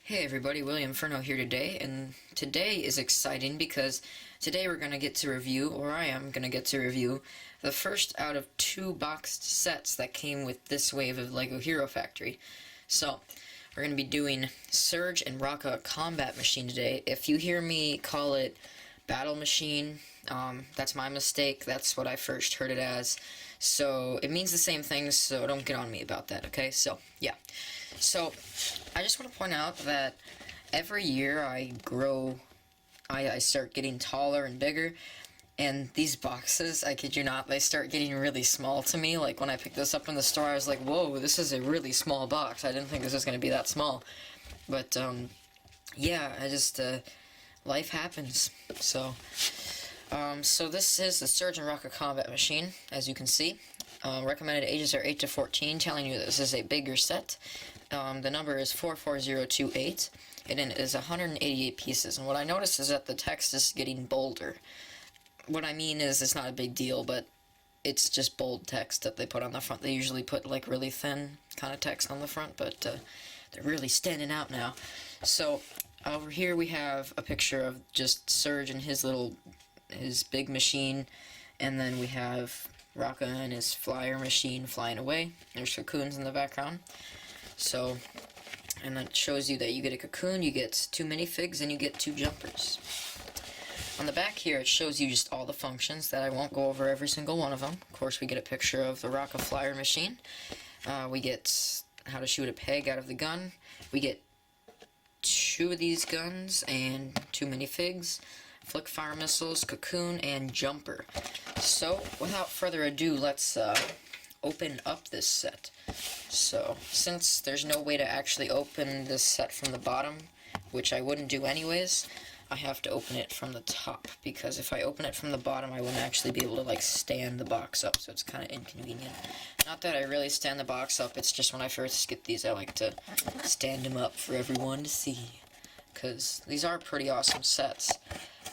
Hey everybody, William Furno here today, and today is exciting because today we're going to get to review, or I am going to get to review, the first out of two boxed sets that came with this wave of LEGO Hero Factory. So, we're going to be doing Surge and ROCKA Combat Machine today. If you hear me call it Battle Machine, that's my mistake. That's what I first heard it as. So, it means the same thing, so don't get on me about that, okay? So, yeah. So, I just want to point out that every year I grow, I start getting taller and bigger, and these boxes, I kid you not, they start getting really small to me. Like, when I picked this up in the store, I was like, whoa, this is a really small box. I didn't think this was going to be that small. But, yeah, life happens. So this is the Surge and ROCKA Combat Machine, as you can see. Recommended ages are 8 to 14, telling you this is a bigger set. The number is 44028, and it is 188 pieces. And what I noticed is that the text is getting bolder. What I mean is, it's not a big deal, but it's just bold text that they put on the front. They usually put, like, really thin kind of text on the front, but they're really standing out now. So, over here we have a picture of just Surge and his big machine, and then we have ROCKA and his flyer machine flying away. There's cocoons in the background. So, and that shows you that you get a cocoon, you get 2 minifigs, and you get 2 jumpers. On the back here, it shows you just all the functions that I won't go over every single one of them. Of course, we get a picture of the ROCKA flyer machine. We get how to shoot a peg out of the gun. We get 2 of these guns and 2 minifigs, flick fire missiles, cocoon, and jumper. So, without further ado, let's open up this set. So, since there's no way to actually open this set from the bottom, which I wouldn't do anyways, I have to open it from the top, because if I open it from the bottom, I wouldn't actually be able to, like, stand the box up, so it's kind of inconvenient. Not that I really stand the box up, it's just when I first get these, I like to stand them up for everyone to see, because these are pretty awesome sets.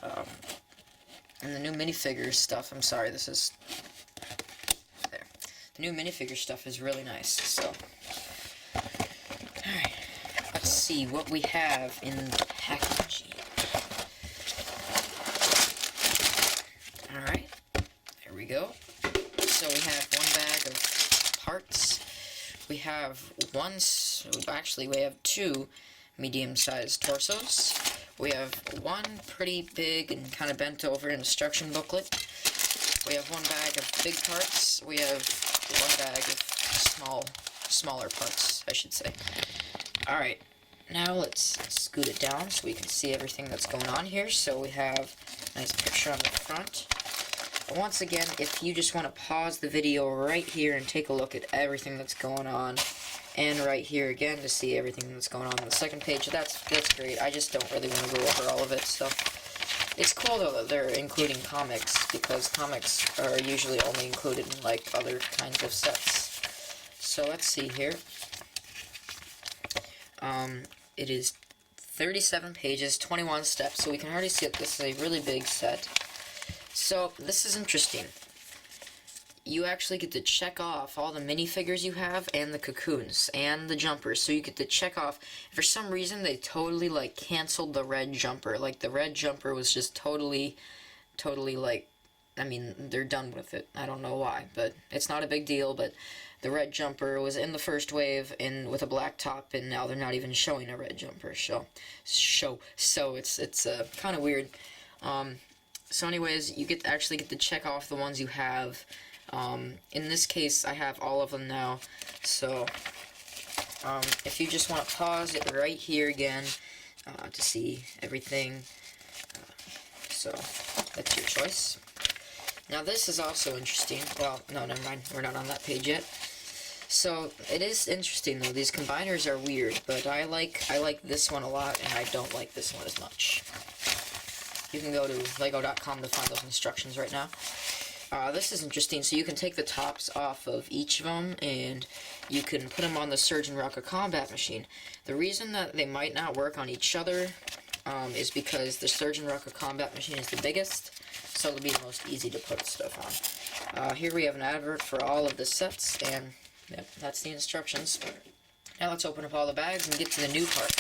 And the new minifigure stuff, I'm sorry, this is... there. The new minifigure stuff is really nice, so... Alright, let's see what we have in the packaging. Alright, there we go. So we have 1 bag of parts. We have we have 2 medium-sized torsos. We have 1 pretty big and kind of bent over instruction booklet. We have 1 bag of big parts. We have 1 bag of smaller parts, I should say. Alright, now let's scoot it down so we can see everything that's going on here. So we have a nice picture on the front. But once again, if you just want to pause the video right here and take a look at everything that's going on, and right here again to see everything that's going on the second page, that's great. I just don't really want to go over all of it, so it's cool though that they're including comics, because comics are usually only included in like other kinds of sets. So let's see here. It is 37 pages, 21 steps, so we can already see that this is a really big set. So this is interesting. You actually get to check off all the minifigures you have, and the cocoons, and the jumpers, so you get to check off. For some reason, they totally, like, canceled the red jumper. Like, the red jumper was just totally, like, I mean, they're done with it. I don't know why, but it's not a big deal, but the red jumper was in the first wave, and with a black top, and now they're not even showing a red jumper, so it's kind of weird. So anyways, you actually get to check off the ones you have. In this case, I have all of them now, so if you just want to pause it right here again to see everything, so that's your choice. Now this is also interesting. Well, no, never mind, we're not on that page yet. So it is interesting though. These combiners are weird, but I like this one a lot, and I don't like this one as much. You can go to lego.com to find those instructions right now. This is interesting. So you can take the tops off of each of them, and you can put them on the Surge and ROCKA Combat Machine. The reason that they might not work on each other is because the Surge and ROCKA Combat Machine is the biggest, so it'll be the most easy to put stuff on. Here we have an advert for all of the sets, and yep, that's the instructions. Now let's open up all the bags and get to the new part.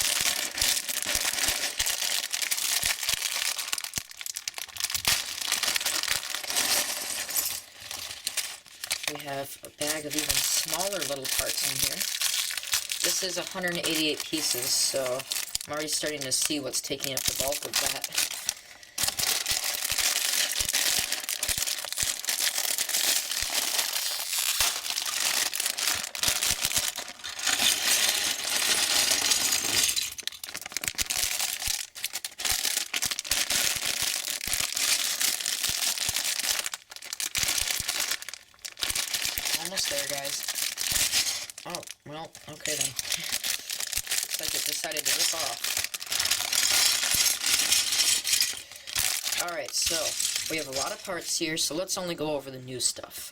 we have a bag of even smaller little parts in here. This is 188 pieces, so I'm already starting to see what's taking up the bulk of that. Almost there, guys. Oh, well, okay then. Looks like it decided to rip off. Alright, so we have a lot of parts here, so let's only go over the new stuff.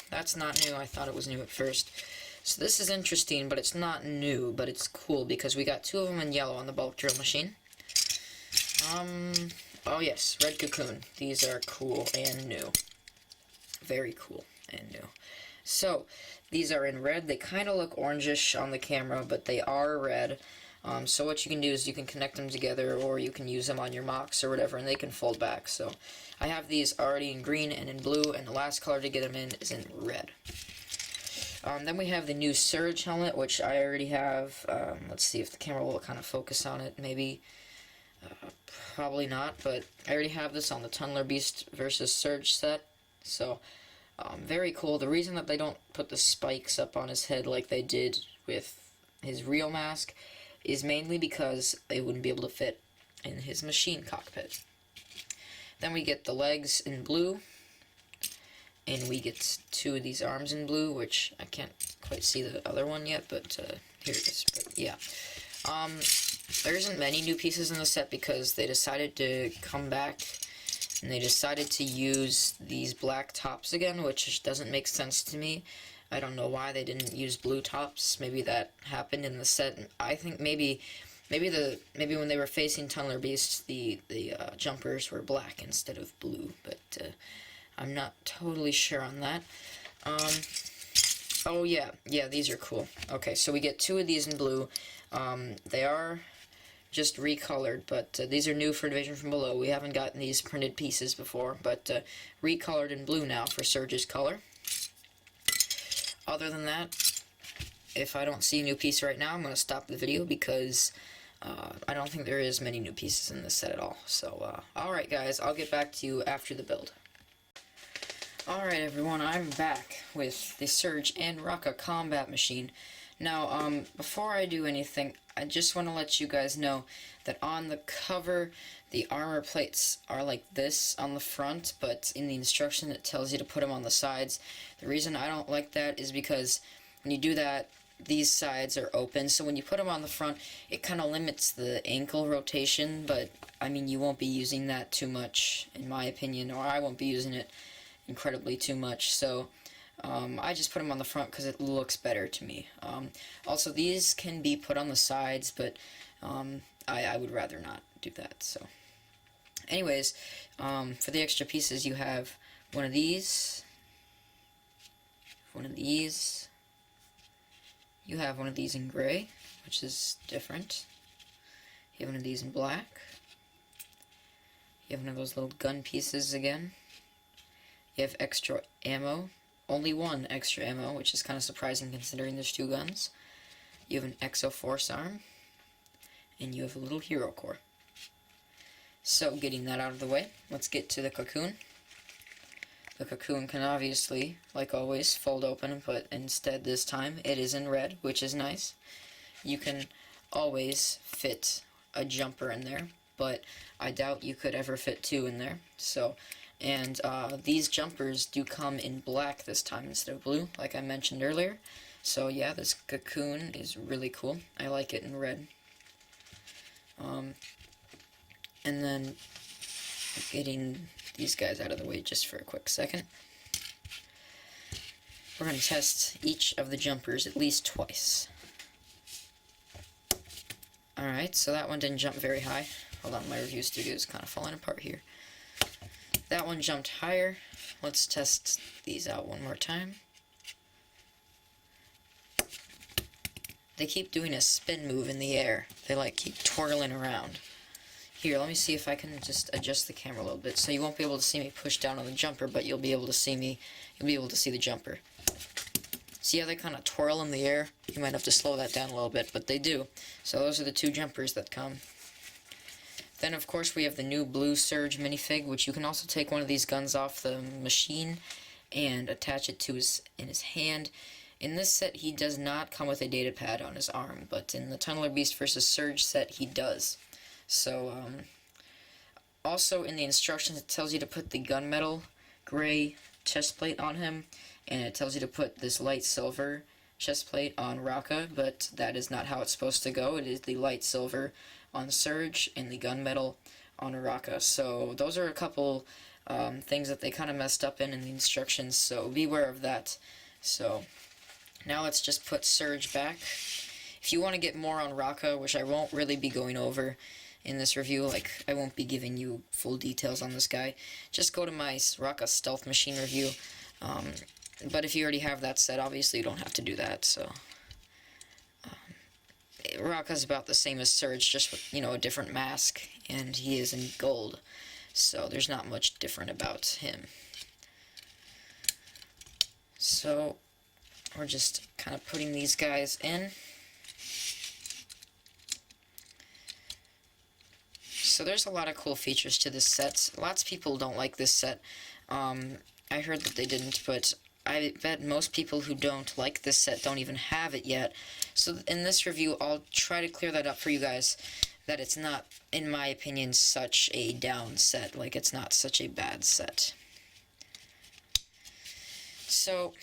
That's not new. I thought it was new at first. So this is interesting, but it's not new, but it's cool because we got two of them in yellow on the bulk drill machine. Oh yes, red cocoon. These are cool and new. Very cool and new. So, these are in red. They kind of look orangish on the camera, but they are red. So what you can do is you can connect them together, or you can use them on your mocks or whatever, and they can fold back. So, I have these already in green and in blue, and the last color to get them in is in red. Then we have the new Surge helmet, which I already have. Let's see if the camera will kind of focus on it. Maybe, probably not, but I already have this on the Tunneler Beast versus Surge set. So, very cool. The reason that they don't put the spikes up on his head like they did with his real mask is mainly because they wouldn't be able to fit in his machine cockpit. Then we get the legs in blue, and we get two of these arms in blue, which I can't quite see the other one yet, but here it is. But yeah, there isn't many new pieces in the set because they decided to come back. And they decided to use these black tops again, which doesn't make sense to me. I don't know why they didn't use blue tops. Maybe that happened in the set. I think maybe when they were facing Tunneler Beast, the jumpers were black instead of blue. But I'm not totally sure on that. Oh yeah, these are cool. Okay, so we get two of these in blue. They are just recolored, but these are new for Division from Below. We haven't gotten these printed pieces before, but recolored in blue now for Surge's color. Other than that, if I don't see a new piece right now, I'm going to stop the video because I don't think there is many new pieces in this set at all. So, alright guys, I'll get back to you after the build. Alright everyone, I'm back with the Surge and ROCKA combat machine. Now, before I do anything, I just want to let you guys know that on the cover, the armor plates are like this on the front, but in the instruction it tells you to put them on the sides. The reason I don't like that is because when you do that, these sides are open, so when you put them on the front, it kind of limits the ankle rotation, but, I mean, you won't be using that too much, in my opinion, or I won't be using it incredibly too much, so I just put them on the front because it looks better to me. Also, these can be put on the sides, but I would rather not do that. So, anyways, for the extra pieces, you have one of these, you have one of these in gray, which is different. You have one of these in black. You have one of those little gun pieces again. You have extra ammo. Only one extra ammo, which is kind of surprising considering there's two guns. You have an Exo Force arm, and you have a little Hero Core. So, getting that out of the way, let's get to the cocoon. The cocoon can obviously, like always, fold open, but instead this time it is in red, which is nice. You can always fit a jumper in there, but I doubt you could ever fit two in there. So, and these jumpers do come in black this time instead of blue, like I mentioned earlier. So yeah, this cocoon is really cool. I like it in red. And then getting these guys out of the way just for a quick second. We're going to test each of the jumpers at least twice. Alright, so that one didn't jump very high. Hold on, my review studio is kind of falling apart here. That one jumped higher. Let's test these out one more time. They keep doing a spin move in the air. They like keep twirling around. Here, let me see if I can just adjust the camera a little bit, so you won't be able to see me push down on the jumper, but you'll be able to see the jumper. See how they kind of twirl in the air? You might have to slow that down a little bit, but they do. So those are the two jumpers that come. Then, of course, we have the new blue Surge minifig, which you can also take one of these guns off the machine and attach it to in his hand. In this set, he does not come with a data pad on his arm, but in the Tunneler Beast vs. Surge set, he does. So, also in the instructions, it tells you to put the gunmetal gray chest plate on him, and it tells you to put this light silver chest plate on ROCKA, but that is not how it's supposed to go. It is the light silver on Surge and the gunmetal on ROCKA. So those are a couple things that they kind of messed up in the instructions, so beware of that. So now let's just put Surge back. If you want to get more on ROCKA, which I won't really be going over in this review, like I won't be giving you full details on this guy, just go to my ROCKA Stealth Machine review. But if you already have that set, obviously you don't have to do that. So ROCKA's about the same as Surge, just with, you know, a different mask, and he is in gold, so there's not much different about him. So we're just kind of putting these guys in. So there's a lot of cool features to this set. Lots of people don't like this set. I heard that they didn't, but I bet most people who don't like this set don't even have it yet. So in this review, I'll try to clear that up for you guys, that it's not, in my opinion, such a down set. Like, it's not such a bad set. So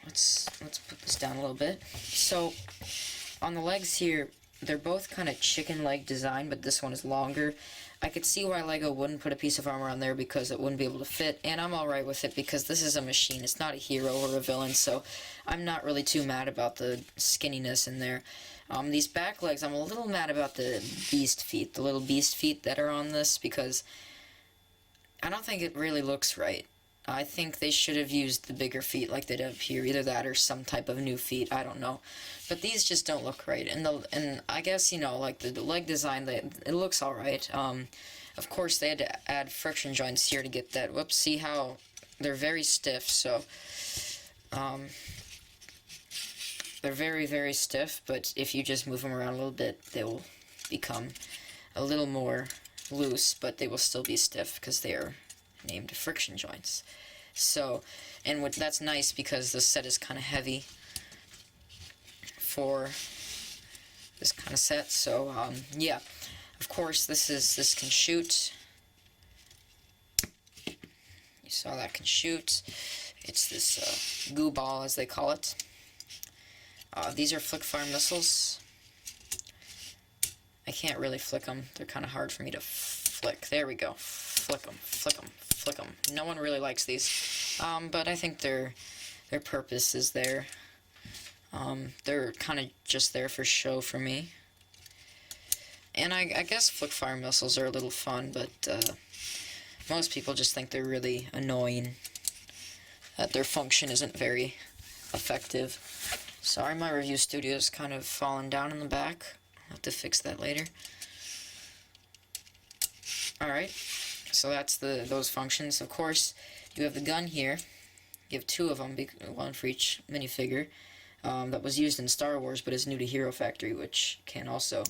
let's put this down a little bit. So on the legs here, they're both kind of chicken leg design, but this one is longer. I could see why LEGO wouldn't put a piece of armor on there, because it wouldn't be able to fit, and I'm alright with it because this is a machine. It's not a hero or a villain, so I'm not really too mad about the skinniness in there. These back legs, I'm a little mad about the beast feet, the little beast feet that are on this, because I don't think it really looks right. I think they should have used the bigger feet like they did up here, either that or some type of new feet, I don't know. But these just don't look right, and I guess, you know, like the leg design, it looks alright. Of course, they had to add friction joints here to get that. Whoops, see how they're very stiff, so they're very, very stiff, but if you just move them around a little bit, they will become a little more loose, but they will still be stiff because they are named friction joints. So, and that's nice because the set is kind of heavy for this kind of set. So yeah, of course this can shoot. You saw that can shoot. It's this goo ball, as they call it. These are flick fire missiles. I can't really flick them. They're kind of hard for me to flick. There we go. Flick them, flick them, flick them. No one really likes these, but I think their purpose is there. They're kind of just there for show for me. And I guess flick fire missiles are a little fun, but most people just think they're really annoying, that their function isn't very effective. Sorry, my review studio's kind of fallen down in the back. I'll have to fix that later. Alright, so that's those functions. Of course, you have the gun here. You have two of them, one for each minifigure. That was used in Star Wars, but is new to Hero Factory, which can also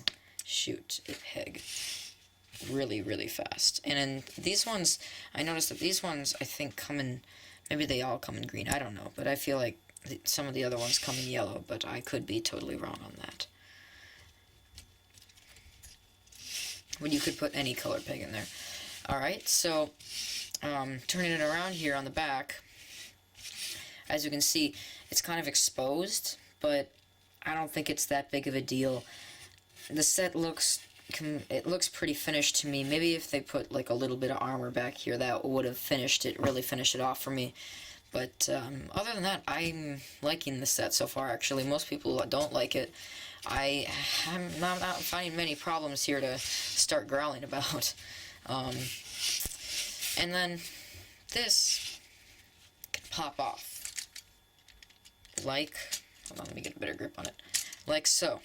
shoot a peg really, really fast. And in these ones, I noticed that these ones, I think, come in, maybe they all come in green, I don't know, but I feel like some of the other ones come in yellow, but I could be totally wrong on that. But you could put any color peg in there. Alright, so turning it around here on the back, as you can see, it's kind of exposed, but I don't think it's that big of a deal. The set looks pretty finished to me. Maybe if they put like a little bit of armor back here, that would have really finished it off for me. But other than that, I'm liking the set so far, actually. Most people don't like it. I'm not finding many problems here to start growling about. And then this can pop off. Like, hold on, let me get a better grip on it. Like so.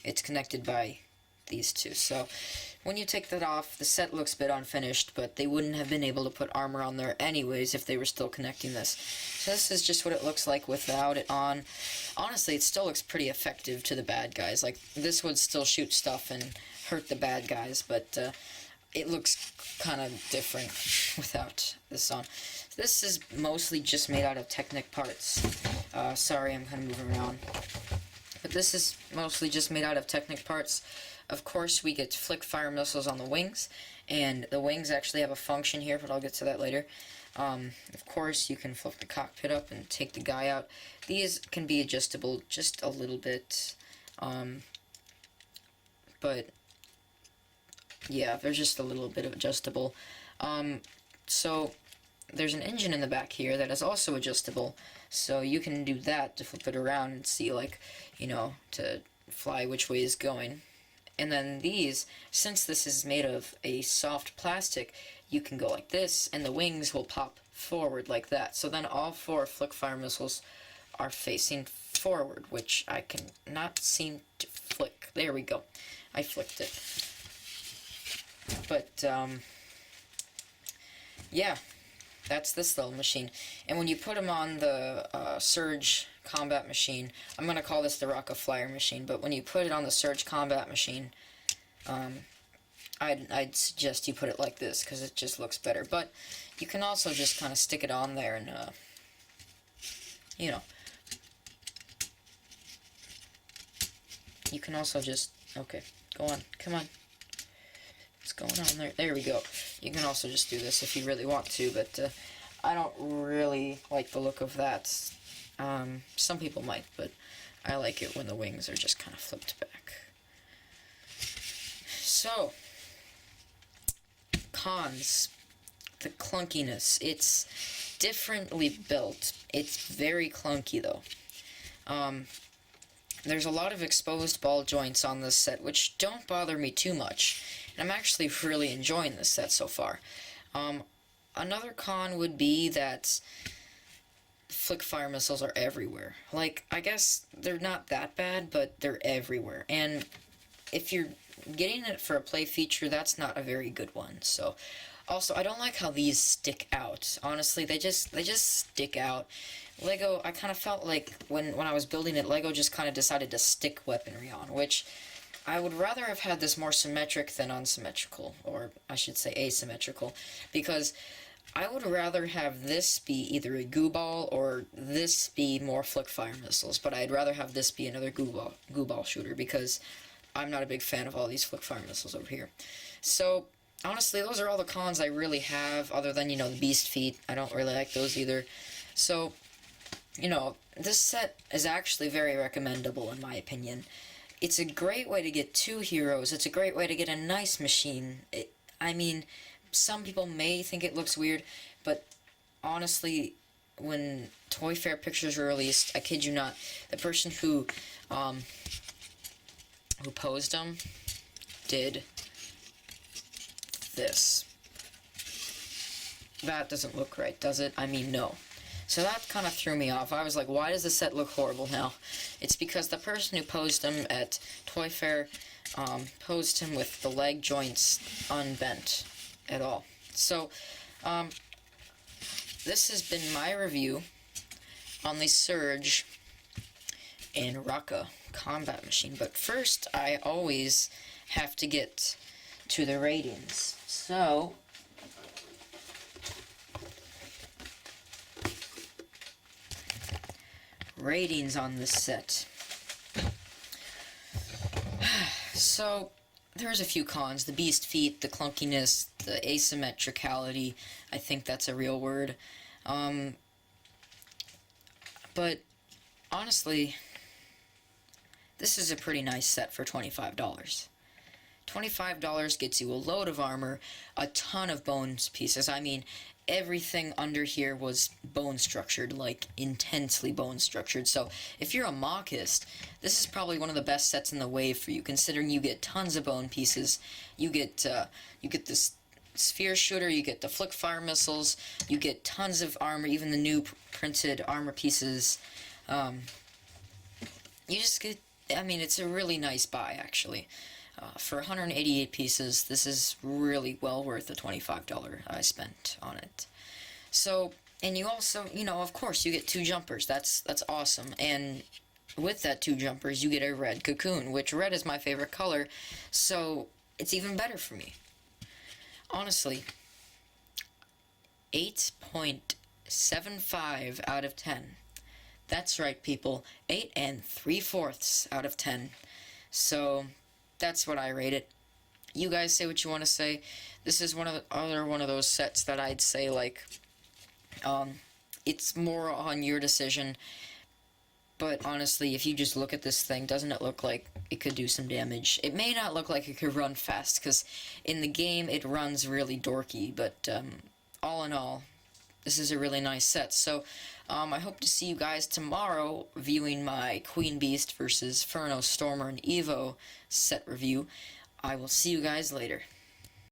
It's connected by these two. So when you take that off, the set looks a bit unfinished, but they wouldn't have been able to put armor on there anyways if they were still connecting this. So this is just what it looks like without it on. Honestly, it still looks pretty effective to the bad guys. Like, this would still shoot stuff and hurt the bad guys, but it looks kind of different without this on. This is mostly just made out of Technic parts. Sorry, I'm kind of moving around. But this is mostly just made out of Technic parts. Of course, we get flick fire missiles on the wings, and the wings actually have a function here, but I'll get to that later. Of course, you can flip the cockpit up and take the guy out. These can be adjustable just a little bit, but yeah, they're just a little bit adjustable. So there's an engine in the back here that is also adjustable, so you can do that to flip it around and see, like, you know, to fly which way is going. And then these, since this is made of a soft plastic, you can go like this, and the wings will pop forward like that. So then all 4 flick fire missiles are facing forward, which I can not seem to flick. There we go. I flicked it. But, yeah, that's this little machine. And when you put them on the Surge combat machine, I'm going to call this the ROCKA flyer machine, but when you put it on the Surge combat machine, I'd suggest you put it like this, because it just looks better. But you can also just kind of stick it on there and, you know, you can also just, okay, go on, come on. What's going on there? There we go. You can also just do this if you really want to, but I don't really like the look of that. Some people might, but I like it when the wings are just kind of flipped back. So, cons. The clunkiness. It's differently built. It's very clunky, though. There's a lot of exposed ball joints on this set, which don't bother me too much. And I'm actually really enjoying this set so far. Another con would be that flick fire missiles are everywhere. Like, I guess they're not that bad, but they're everywhere. And if you're getting it for a play feature, that's not a very good one. So, also, I don't like how these stick out. Honestly, they just stick out. Lego, I kind of felt like when I was building it, Lego just kind of decided to stick weaponry on, which I would rather have had this more symmetric than unsymmetrical, or I should say asymmetrical, because I would rather have this be either a goo ball or this be more flick fire missiles, but I'd rather have this be another goo ball shooter, because I'm not a big fan of all these flick fire missiles over here. So, honestly, those are all the cons I really have, other than, you know, the beast feet. I don't really like those either. So, you know, this set is actually very recommendable in my opinion. It's a great way to get 2 heroes. It's a great way to get a nice machine. I mean, some people may think it looks weird, but honestly, when Toy Fair pictures were released, I kid you not, the person who posed them did this. That doesn't look right, does it? I mean, no. So that kind of threw me off. I was like, why does the set look horrible now? It's because the person who posed him at Toy Fair posed him with the leg joints unbent at all. So, this has been my review on the Surge and ROCKA combat machine. But first, I always have to get to the ratings. So, ratings on this set. So, there's a few cons. The beast feet, the clunkiness, the asymmetricality. I think that's a real word. But, honestly, this is a pretty nice set for $25. $25 gets you a load of armor, a ton of bones pieces. I mean, everything under here was bone structured, like intensely bone structured. So if you're a mockist, this is probably one of the best sets in the wave for you, considering you get tons of bone pieces. You get this sphere shooter, you get the flick fire missiles, you get tons of armor, even the new printed armor pieces. You just get, I mean, it's a really nice buy, actually. For 188 pieces, this is really well worth the $25 I spent on it. So, and you also, of course, you get 2 jumpers. That's awesome. And with that 2 jumpers, you get a red cocoon, which red is my favorite color, so it's even better for me. Honestly, 8.75 out of 10. That's right, people. 8 3/4 out of 10. So that's what I rate it. You guys say what you want to say. This is one of those sets that I'd say, like, it's more on your decision. But honestly, if you just look at this thing, doesn't it look like it could do some damage? It may not look like it could run fast, because in the game it runs really dorky, but all in all, this is a really nice set. So I hope to see you guys tomorrow viewing my Queen Beast versus Furno Stormer and Evo set review. I will see you guys later.